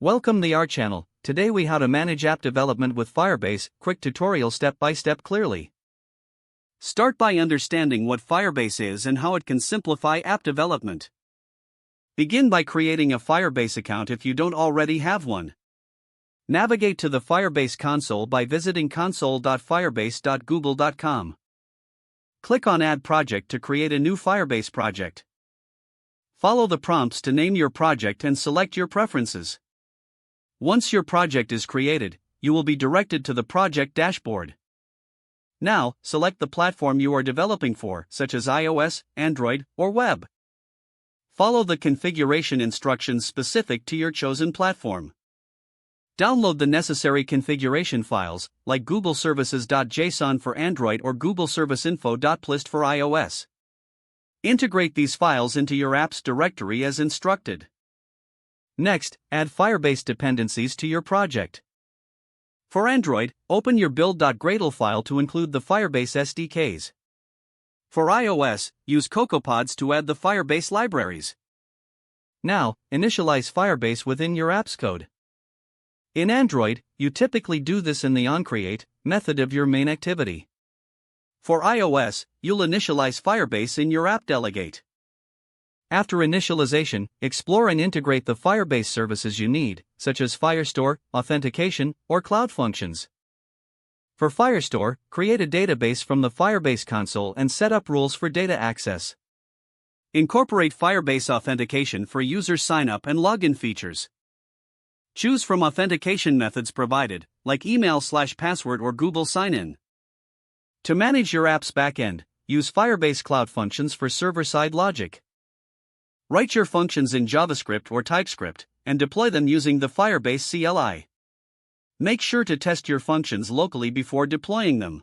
Welcome to our channel. Today we how to manage app development with Firebase, quick tutorial step by step clearly. Start by understanding what Firebase is and how it can simplify app development. Begin by creating a Firebase account if you don't already have one. Navigate to the Firebase console by visiting console.firebase.google.com. Click on Add Project to create a new Firebase project. Follow the prompts to name your project and select your preferences. Once your project is created, you will be directed to the project dashboard. Now, select the platform you are developing for, such as iOS, Android, or web. Follow the configuration instructions specific to your chosen platform. Download the necessary configuration files, like Google Services.json for Android or Google Service Info.plist for iOS. Integrate these files into your apps directory as instructed. Next, add Firebase dependencies to your project. For Android, open your build.gradle file to include the Firebase SDKs. For iOS, use CocoaPods to add the Firebase libraries. Now, initialize Firebase within your app's code. In Android, you typically do this in the onCreate method of your main activity. For iOS, you'll initialize Firebase in your app delegate. After initialization, explore and integrate the Firebase services you need, such as Firestore, authentication, or cloud functions. For Firestore, create a database from the Firebase console and set up rules for data access. Incorporate Firebase authentication for user sign-up and login features. Choose from authentication methods provided, like email/password or Google Sign-in. To manage your app's backend, use Firebase Cloud Functions for server-side logic. Write your functions in JavaScript or TypeScript, and deploy them using the Firebase CLI. Make sure to test your functions locally before deploying them.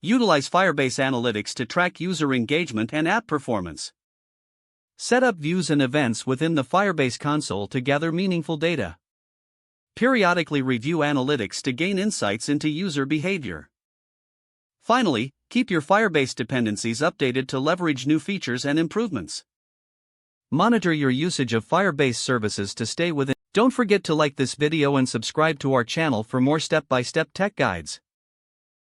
Utilize Firebase Analytics to track user engagement and app performance. Set up views and events within the Firebase console to gather meaningful data. Periodically review analytics to gain insights into user behavior. Finally, keep your Firebase dependencies updated to leverage new features and improvements. Monitor your usage of Firebase services to stay within. Don't forget to like this video and subscribe to our channel for more step-by-step tech guides.